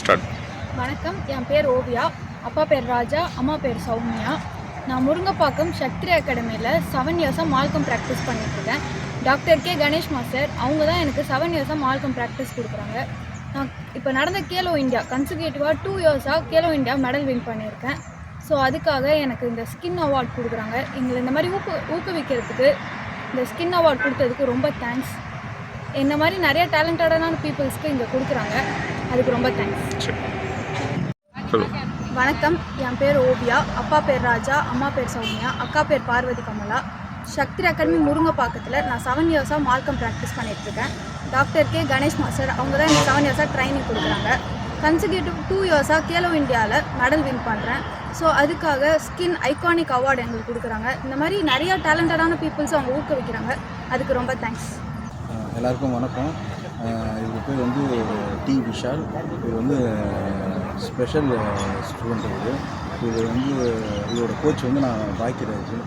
Start. வணக்கம், என் பேர் ஓவியா. அப்பா பேர் ராஜா, அம்மா பேர் சௌமியா. நான் முருங்கப்பாக்கம் சக்திரி அகாடமியில் 7 இயர்ஸாக மால்கம் ப்ராக்டிஸ் பண்ணிட்டுருக்கேன். டாக்டர் கே கணேஷ் மாஸ்டர் அவங்க தான் எனக்கு 7 இயர்ஸாக மால்கம் ப்ராக்டிஸ் கொடுக்குறாங்க. நான் இப்போ நடந்த கேலோ இந்தியா கன்சிக்யூட்டிவாக 2 இயர்ஸாக கேலோ இந்தியா மெடல் வின் பண்ணியிருக்கேன். ஸோ அதுக்காக எனக்கு இந்த ஸ்கின் அவார்ட் கொடுக்குறாங்க. எங்களை இந்த மாதிரி ஊக்குவிக்கிறதுக்கு இந்த ஸ்கின் அவார்ட் கொடுத்ததுக்கு ரொம்ப தேங்க்ஸ். என்ன மாதிரி நிறைய டேலண்டடான பீப்புள்ஸ்க்கு இங்கே கொடுக்குறாங்க, அதுக்கு ரொம்ப தேங்க்ஸ். வணக்கம், என் பேர் ஓவியா. அப்பா பேர் ராஜா, அம்மா பேர் சௌமியா, அக்கா பேர் பார்வதி கமலா. சக்திரி அகாடமி முருங்கப்பாக்கத்தில் நான் 7 இயர்ஸாக மால்கம் ப்ராக்டிஸ் பண்ணிகிட்ருக்கேன். டாக்டர் கே கணேஷ் மாஸ்டர் அவங்க தான் எனக்கு 7 இயர்ஸாக ட்ரைனிங் கொடுக்குறாங்க. கன்சிக்யூட்டிவ் 2 இயர்ஸாக கேலோ இந்தியாவில் மெடல் வின் பண்ணுறேன். ஸோ அதுக்காக ஸ்கின் ஐகானிக் அவார்டு எங்களுக்கு கொடுக்குறாங்க. இந்த மாதிரி நிறையா டேலண்டடான பீப்புள்ஸ் அவங்க ஊக்குவிக்கிறாங்க, அதுக்கு ரொம்ப தேங்க்ஸ். எல்லாருக்கும் வணக்கம். இது பேர் வந்து டி விஷால். இது வந்து ஸ்பெஷல் ஸ்டூடெண்ட். இது வந்து இதோட கோச் வந்து நான் பாய்க்கிறாரு.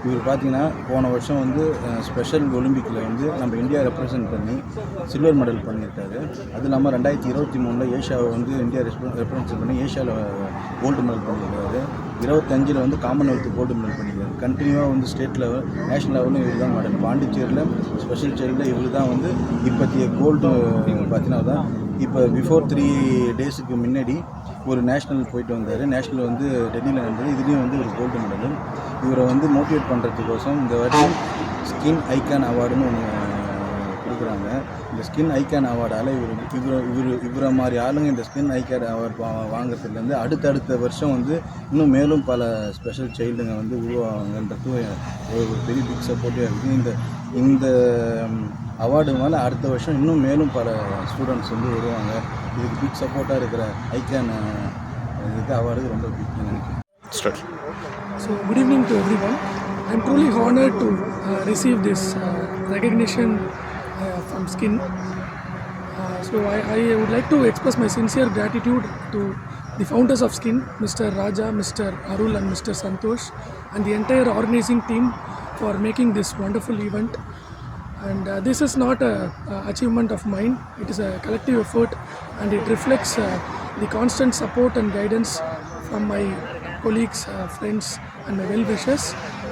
இவர் பார்த்திங்கன்னா போன வருஷம் வந்து ஸ்பெஷல் ஒலிம்பிக்கில் வந்து நம்ம இந்தியா ரெப்ரசன்ட் பண்ணி சில்வர் மெடல் பண்ணியிருக்காரு. அது இல்லாமல் 2023 ஏஷியாவை வந்து இந்தியா ரெப்ரசன்ட் பண்ணி ஏஷியாவில் கோல்டு மெடல் பண்ணியிருக்காரு. 25 வந்து காமன்வெல்த் கோல்டு மெடல் பண்ணியிருக்காரு. கண்டினியூவாக வந்து ஸ்டேட் லெவல், நேஷனல் லெவலும் இவர் தான் மெடல். பாண்டிச்சேரியில் ஸ்பெஷல் சைல்டில் இவர் தான் வந்து இப்போத்திய கோல்டு பார்த்தீங்கன்னா தான். இப்போ பிஃபோர் 3 டேஸுக்கு முன்னாடி ஒரு நேஷ்னல் போயிட்டு வந்தார். நேஷ்னல் வந்து டெல்லியில் நடந்தது. இதுலேயும் வந்து ஒரு கோல்டு மெடல். இவரை வந்து மோட்டிவேட் பண்ணுறதுக்கோசம் இந்த வாட்டி ஸ்கின் ஐகான் அவார்டுன்னு ஒன்று கொடுக்குறாங்க. இந்த ஸ்கின் ஐகான் அவார்டால் இவரை மாதிரி ஆளுங்க இந்த ஸ்கின் ஐகான் அவார்டு வாங்குறதுலேருந்து அடுத்தடுத்த வருஷம் வந்து இன்னும் மேலும் பல ஸ்பெஷல் சைல்டுங்க வந்து உருவாங்கன்றது ஒரு பெரிய பிக் சப்போர்ட்டிவாக இருக்குது. இந்த அவார்டு மேலே அடுத்த வருஷம் இன்னும் மேலும் பல ஸ்டூடெண்ட்ஸ் வந்து வருவாங்க. இதுக்கு பிக் சப்போர்ட்டாக இருக்கிற ஐகான் இதுக்கு அவார்டு ரொம்ப பிக் நினைக்கிறேன். So good evening to everyone. I am truly honored to receive this recognition from SKIN. So I would like to express my sincere gratitude to the founders of SKIN, Mr. Raja, Mr. Arul and Mr. Santosh, and the entire organizing team for making this wonderful event. And this is not a achievement of mine. It is a collective effort, and it reflects the constant support and guidance from my colleagues, friends and my well-wishers.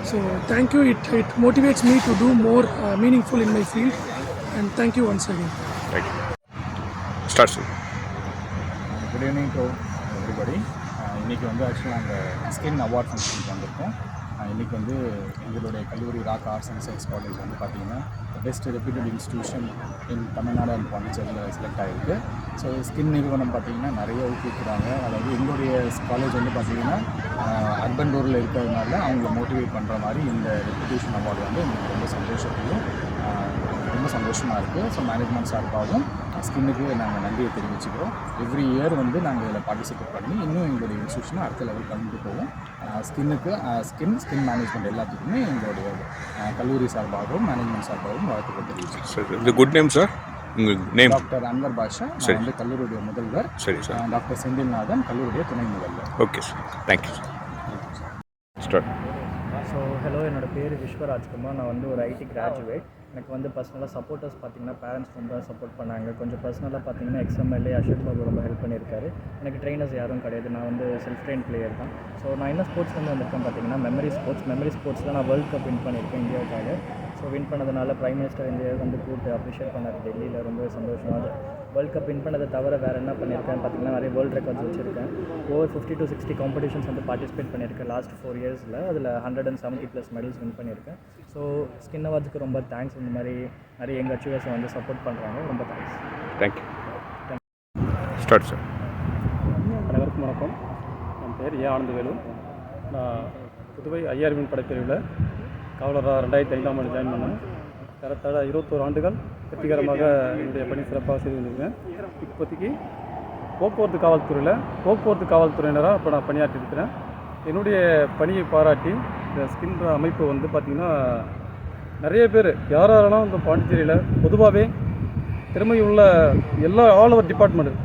So thank you. It motivates me to do more meaningful in my field, and thank you once again. Thank you. Start soon. Good evening to everybody. இன்றைக்கி வந்து ஆக்சுவலாக நாங்கள் skin award ஃபங்க்ஷனுக்கு வந்திருக்கோம். இன்றைக்கி வந்து எங்களுடைய கல்லூரி rock arts and science college வந்து பார்த்திங்கன்னா best reputed institution in Tamil Nadu and பாண்டிச்சேரியில் செலக்ட் ஆகிருக்கு. ஸோ ஸ்கின் நிறுவனம் பார்த்திங்கன்னா நிறைய ஊக்குவிக்கிறாங்க. அதாவது எங்களுடைய காலேஜ் வந்து பார்த்திங்கன்னா அர்பன் ரூரில் இருக்கிறதுனால அவங்கள மோட்டிவேட் பண்ணுற மாதிரி இந்த ரெப்யூட்டேஷன் அவார்டு வந்து எங்களுக்கு ரொம்ப சந்தோஷமாக இருக்குது. ஸோ மேனேஜ்மெண்ட் சார்பாகவும் ஸ்கின்னுக்கு நாங்கள் நன்றியை தெரிவிச்சுக்கிறோம். எவ்ரி இயர் வந்து நாங்கள் இதில் பார்ட்டிசிபேட் பண்ணி இன்னும் எங்களுடைய இன்ஸ்டியூஷனை அடுத்த லெவல் கொண்டு போவோம். ஸ்கின்னுக்கு ஸ்கின் மேனேஜ்மெண்ட் எல்லாத்துக்குமே எங்களுடைய கல்லூரி சார்பாகவும் மேனேஜ்மெண்ட் சார்பாகவும் வாழ்த்துக்கள் தெரிவிச்சுக்கிறோம். இந்த குட் நேம் சார், உங்கள் நேம்? டாக்டர் அன்வர் பாஷா. நான் வந்து கல்லூரியுடைய முதல்வர். சரி சார். டாக்டர் செந்தில்நாதன் கல்லூரியுடைய துணை முதல்வர். Okay sir, thank you sir. Start. So hello, என்னோடய பேர் விஸ்வராஜ்குமார். நான் வந்து ஒரு ஐடி கிராஜுவேட். எனக்கு வந்து பர்சனலாக சப்போர்ட்டர்ஸ் பார்த்திங்கன்னா பேரண்ட்ஸ் ரொம்ப சப்போர்ட் பண்ணாங்க. கொஞ்சம் பர்சனலாக பார்த்திங்கன்னா எக்ஸ்எம்எல்ஏ அசோக் பாபு ரொம்ப ஹெல்ப் பண்ணியிருக்காரு. எனக்கு ட்ரெயினர்ஸ் யாரும் கிடையாது, நான் வந்து செல்ஃப் ட்ரெயின் பிளேயர் தான். ஸோ நான் என்ன ஸ்போர்ட்ஸ் வந்து வந்திருக்கேன் பார்த்திங்கன்னா மெமரி ஸ்போர்ட்ஸில் நான் வேர்ல்டு கப் வின் பண்ணியிருக்கேன் இந்தியாவுக்காக. ஸோ வின் பண்ணதுனால ப்ரைம் மினிஸ்டர் இந்தியா வந்து கூப்பிட்டு அப்ரிஷியேட் பண்ணார் டெல்லியில். ரொம்ப சந்தோஷமாக அது வேர்ல்டு கப் வின் பண்ணதை தவிர வேறு என்ன பண்ணியிருக்கேன் பார்த்திங்கன்னா நிறைய வேர்ல்டு ரெக்கார்ட்ஸ் வச்சுருக்கேன். ஓவர் 50 to 60 காம்படிஷன்ஸ் வந்து பார்ட்டிசிபேட் பண்ணியிருக்கேன் லாஸ்ட் 4 இயர்ஸில். அதில் 170+ மெடல்ஸ் வின் பண்ணியிருக்கேன். ஸோ ஸ்கின் அவார்ட்ஸுக்கு ரொம்ப தேங்க்ஸ். இந்த மாதிரி நிறைய எங்கள் அச்சீவர்ஸை வந்து சப்போர்ட் பண்ணுறாங்க. ரொம்ப தேங்க்ஸ். தேங்க்யூ. Start sir. அனைவருக்கும் வணக்கம். என் பேர் ஆனந்தவேலு. நான் புதுவை ஐஆர்வின் படைப்பிரிவில் காவலராக 2005ஆம் ஆண்டு ஜாயின் பண்ணேன். கரெக்டாக 21 ஆண்டுகள் வெற்றிகரமாக என்னுடைய பணி சிறப்பாக செய்து கொண்டிருக்கேன். இப்போதைக்கு போக்குவரத்து காவல்துறையினராக இப்போ நான் பணியாற்றியிருக்கிறேன். என்னுடைய பணியை பாராட்டி இந்த ஸ்கின் அமைப்பு வந்து பார்த்திங்கன்னா நிறைய பேர் யாரெல்லாம் இந்த பாண்டிச்சேரியில் பொதுவாகவே திறமையுள்ள எல்லா ஆல் ஓவர் டிபார்ட்மெண்ட்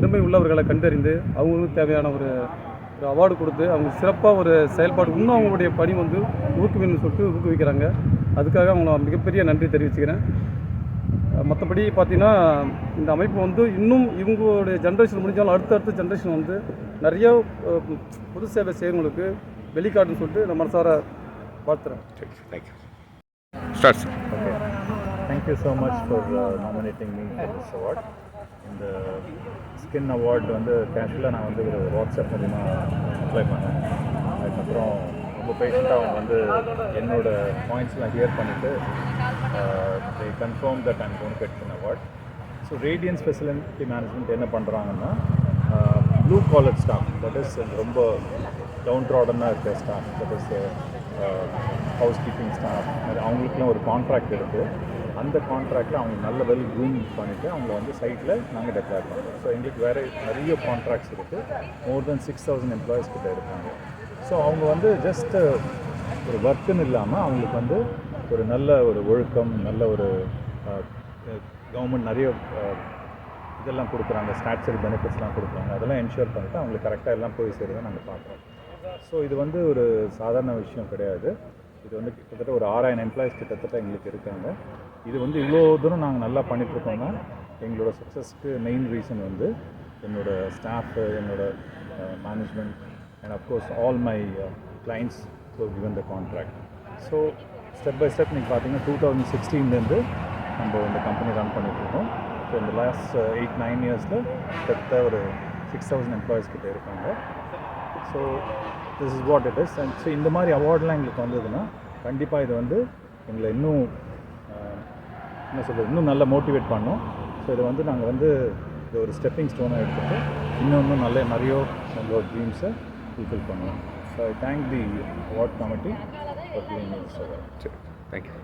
திறமை உள்ளவர்களை கண்டறிந்து அவங்களுக்கு தேவையான ஒரு அவார்டு கொடுத்து அவங்க சிறப்பாக ஒரு செயல்பாடு இன்னும் அவங்களுடைய பணி வந்து ஊக்குவின்னு சொல்லிட்டு ஊக்குவிக்கிறாங்க. அதுக்காக அவங்கள மிகப்பெரிய நன்றி தெரிவிச்சுக்கிறேன். மற்றபடி பார்த்தீங்கன்னா இந்த அமைப்பு வந்து இன்னும் இவங்களுடைய ஜென்ரேஷன் முடிஞ்சாலும் அடுத்த ஜென்ரேஷன் வந்து நிறைய பொது சேவை செய்கிறவங்களுக்கு வெளிக்காட்டுன்னு சொல்லிட்டு நான் மனசார வாழ்த்துறேன். Thank you. Start sir. Okay. Thank you so much for nominating me for this award. இந்த ஸ்கின் அவார்டு வந்து கேஷுவலாக நான் வந்து ஒரு வாட்ஸ்அப் மூலிமா அப்ளை பண்ணேன். அதுக்கப்புறம் ரொம்ப பேஷண்ட்டாக அவங்க வந்து என்னோட பாயிண்ட்ஸ்லாம் ஹியர் பண்ணிவிட்டு they confirmed that I'm going to get an award. So radiance facility management என்ன பண்ணுறாங்கன்னா blue collar staff, that is ரொம்ப டவுன் ட்ராடனாக இருக்கிற staff, that is house keeping staff, அவங்களுக்குலாம் ஒரு கான்ட்ராக்ட் இருக்குது. அந்த கான்ட்ராக்டில் அவங்க நல்ல வெல் க்ரூம் பண்ணிவிட்டு அவங்கள வந்து சைட்டில் நாங்கள் டெக்ளேர் பண்ணுறோம். ஸோ எங்களுக்கு வேறு நிறைய கான்ட்ராக்ட்ஸ் இருக்குது. மோர் தென் 6,000 எம்ப்ளாயிஸ் கிட்ட இருக்காங்க. ஸோ அவங்க வந்து ஜஸ்ட் ஒரு ஒர்க்குன்னு இல்லாமல் அவங்களுக்கு வந்து ஒரு நல்ல ஒரு ஒழுக்கம், நல்ல ஒரு கவர்மெண்ட் நிறைய இதெல்லாம் கொடுக்குறாங்க, ஸ்டாட்சரி பெனிஃபிட்ஸ்லாம் கொடுக்குறாங்க. அதெல்லாம் என்ஷூர் பண்ணிவிட்டு அவங்களுக்கு கரெக்டாக எல்லாம் போய் சேருதான் நாங்கள் பார்க்குறோம். ஸோ இது வந்து ஒரு சாதாரண விஷயம் கிடையாது. இது வந்து கிட்டத்தட்ட ஒரு 6,000 எம்ப்ளாயிஸ் கிட்டத்தட்ட எங்களுக்கு இருக்காங்க. இது வந்து இவ்வளோ தூரம் நாங்கள் நல்லா பண்ணிகிட்ருக்கோம்னா எங்களோட சக்ஸஸ்க்கு மெயின் ரீசன் வந்து என்னோட ஸ்டாஃபு, என்னோட management and of course all my clients so given the contract. So step by step நீங்கள் பார்த்தீங்கன்னா 2016 நம்ம இந்த கம்பெனி ரன் பண்ணிகிட்ருக்கோம். ஸோ இந்த லாஸ்ட் 8-9 இயர்ஸில் கிட்டத்தட்ட ஒரு 6,000 எம்ப்ளாயிஸ் கிட்டே இருக்காங்க. So this is what it is. And so இந்த மாதிரி அவார்ட்லாம் எங்களுக்கு வந்ததுன்னா கண்டிப்பாக இது வந்து எங்களை இன்னும் என்ன சொல்கிறது, இன்னும் நல்லா மோட்டிவேட் பண்ணோம். ஸோ இதை வந்து நாங்கள் வந்து இது ஒரு ஸ்டெப்பிங் ஸ்டோனாக எடுத்துகிட்டு இன்னும் நிறைய நம்மளோட ட்ரீம்ஸை ஃபுல்ஃபில் பண்ணுவோம். So I thank the award committee for giving me this award. Thank you.